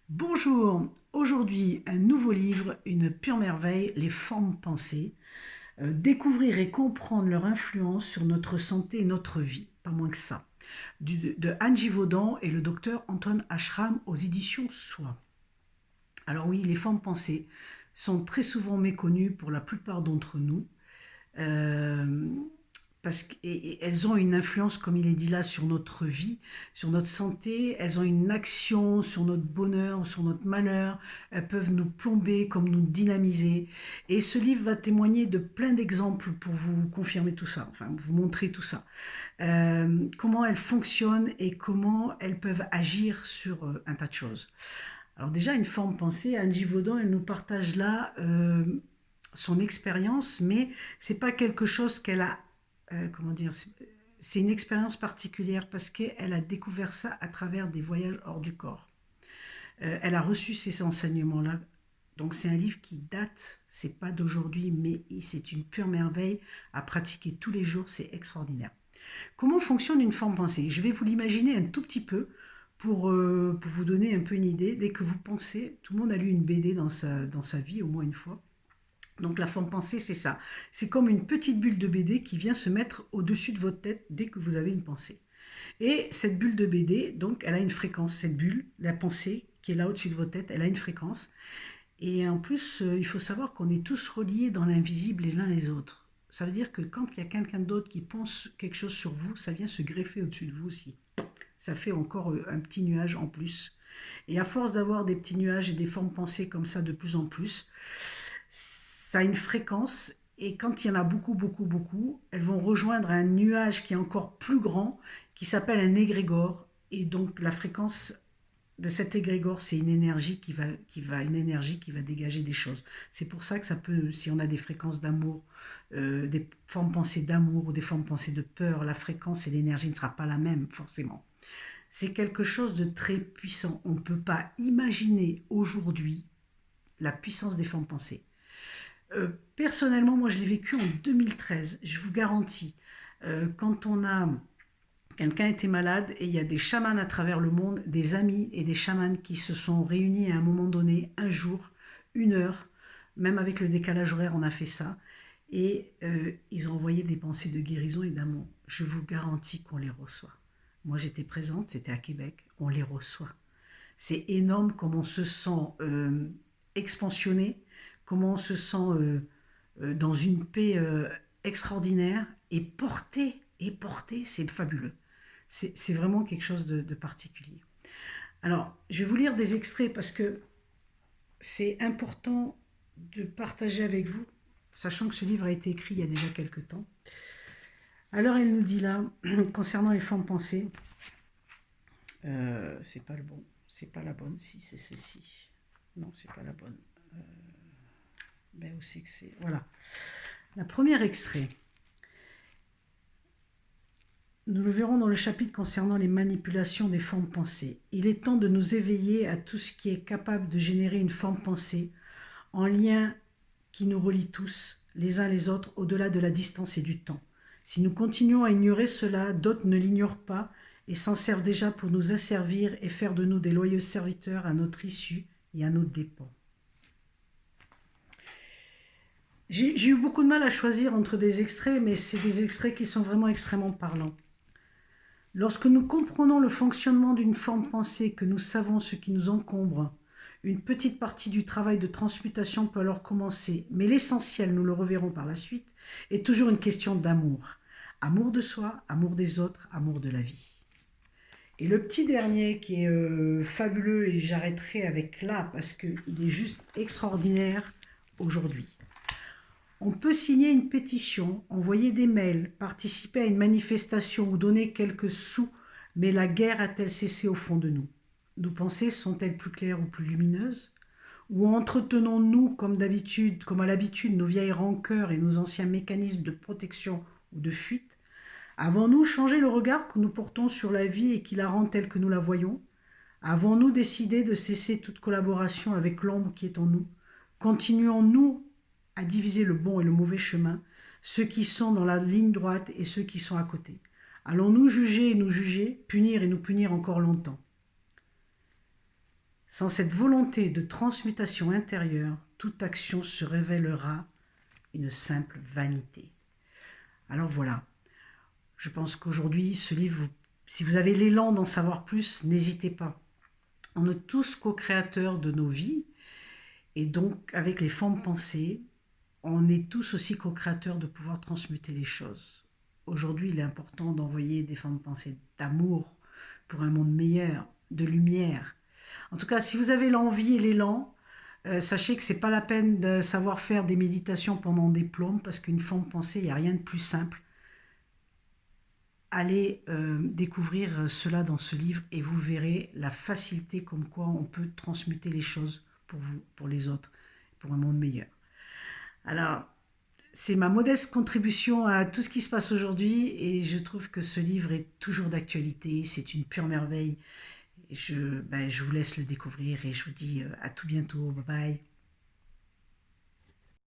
Bonjour, aujourd'hui un nouveau livre, une pure merveille, les formes pensées. Découvrir et comprendre leur influence sur notre santé et notre vie, pas moins que ça. De Anne Givaudan et le docteur Antoine Ashram aux éditions Soi. Alors oui, les formes pensées sont très souvent méconnues pour la plupart d'entre nous. Euh, Elles ont une influence, comme il est dit là, sur notre vie, sur notre santé. Elles ont une action sur notre bonheur, sur notre malheur. Elles peuvent nous plomber comme nous dynamiser. Et ce livre va témoigner de plein d'exemples pour vous confirmer tout ça, enfin vous montrer tout ça. Comment elles fonctionnent et comment elles peuvent agir sur un tas de choses. Alors déjà, une forme pensée, Anne Givaudan, elle nous partage là son expérience, mais c'est pas quelque chose qu'elle a, comment dire, c'est une expérience particulière parce qu'elle a découvert ça à travers des voyages hors du corps. Elle a reçu ces enseignements-là. Donc c'est un livre qui date, c'est pas d'aujourd'hui, mais c'est une pure merveille à pratiquer tous les jours, c'est extraordinaire. Comment fonctionne une forme pensée? Je vais vous l'imaginer un tout petit peu pour vous donner un peu une idée. Dès que vous pensez, tout le monde a lu une BD dans sa vie, au moins une fois. Donc la forme pensée, c'est ça. C'est comme une petite bulle de BD qui vient se mettre au-dessus de votre tête dès que vous avez une pensée. Et cette bulle de BD, donc, elle a une fréquence. Cette bulle, la pensée qui est là au-dessus de votre tête, elle a une fréquence. Et en plus, il faut savoir qu'on est tous reliés dans l'invisible les uns les autres. Ça veut dire que quand il y a quelqu'un d'autre qui pense quelque chose sur vous, ça vient se greffer au-dessus de vous aussi. Ça fait encore un petit nuage en plus. Et à force d'avoir des petits nuages et des formes pensées comme ça de plus en plus, ça a une fréquence. Et quand il y en a beaucoup, beaucoup, beaucoup, elles vont rejoindre un nuage qui est encore plus grand, qui s'appelle un égrégore. Et donc la fréquence de cet égrégore, c'est une énergie qui va dégager des choses. C'est pour ça que ça peut, si on a des fréquences d'amour, des formes pensées d'amour ou des formes pensées de peur, la fréquence et l'énergie ne sera pas la même forcément. C'est quelque chose de très puissant. On ne peut pas imaginer aujourd'hui la puissance des formes pensées. Personnellement, moi je l'ai vécu en 2013, je vous garantis. Quand on a quelqu'un était malade et il y a des chamans à travers le monde, des amis et des chamans qui se sont réunis à un moment donné, un jour, une heure, même avec le décalage horaire, on a fait ça. Et ils ont envoyé des pensées de guérison et d'amour. Je vous garantis qu'on les reçoit. Moi j'étais présente, c'était à Québec, on les reçoit. C'est énorme comment on se sent expansionné, comment on se sent dans une paix extraordinaire et porté, c'est fabuleux. C'est vraiment quelque chose de particulier. Alors, je vais vous lire des extraits parce que c'est important de partager avec vous, sachant que ce livre a été écrit il y a déjà quelques temps. Alors, elle nous dit là, concernant les formes pensées, c'est pas le bon, c'est pas la bonne, si, c'est ceci. Non, c'est pas la bonne. Ben, où c'est que c'est? Voilà. La première extrait. Nous le verrons dans le chapitre concernant les manipulations des formes pensées. Il est temps de nous éveiller à tout ce qui est capable de générer une forme pensée en lien qui nous relie tous, les uns les autres, au-delà de la distance et du temps. Si nous continuons à ignorer cela, d'autres ne l'ignorent pas et s'en servent déjà pour nous asservir et faire de nous des loyaux serviteurs à notre issue et à nos dépens. J'ai eu beaucoup de mal à choisir entre des extraits, mais c'est des extraits qui sont vraiment extrêmement parlants. Lorsque nous comprenons le fonctionnement d'une forme pensée, que nous savons ce qui nous encombre, une petite partie du travail de transmutation peut alors commencer. Mais l'essentiel, nous le reverrons par la suite, est toujours une question d'amour. Amour de soi, amour des autres, amour de la vie. Et le petit dernier qui est fabuleux, et j'arrêterai avec là parce qu'il est juste extraordinaire aujourd'hui. On peut signer une pétition, envoyer des mails, participer à une manifestation ou donner quelques sous, mais la guerre a-t-elle cessé au fond de nous? Nos pensées sont-elles plus claires ou plus lumineuses? Ou entretenons-nous, comme d'habitude, comme à l'habitude, nos vieilles rancœurs et nos anciens mécanismes de protection ou de fuite? Avons-nous changé le regard que nous portons sur la vie et qui la rend telle que nous la voyons? Avons-nous décidé de cesser toute collaboration avec l'ombre qui est en nous? Continuons-nous à diviser le bon et le mauvais chemin, ceux qui sont dans la ligne droite et ceux qui sont à côté? Allons-nous juger et nous juger, punir et nous punir encore longtemps? Sans cette volonté de transmutation intérieure, toute action se révélera une simple vanité. Alors voilà, je pense qu'aujourd'hui, ce livre, si vous avez l'élan d'en savoir plus, n'hésitez pas. On est tous co-créateurs de nos vies, et donc avec les formes pensées, on est tous aussi co-créateurs de pouvoir transmuter les choses. Aujourd'hui, il est important d'envoyer des formes pensées d'amour pour un monde meilleur, de lumière. En tout cas, si vous avez l'envie et l'élan, sachez que c'est pas la peine de savoir faire des méditations pendant des plombes, parce qu'une forme pensée, il n'y a rien de plus simple. Allez découvrir cela dans ce livre et vous verrez la facilité comme quoi on peut transmuter les choses pour vous, pour les autres, pour un monde meilleur. Alors, c'est ma modeste contribution à tout ce qui se passe aujourd'hui et je trouve que ce livre est toujours d'actualité, c'est une pure merveille. Je vous laisse le découvrir et je vous dis à tout bientôt, bye bye.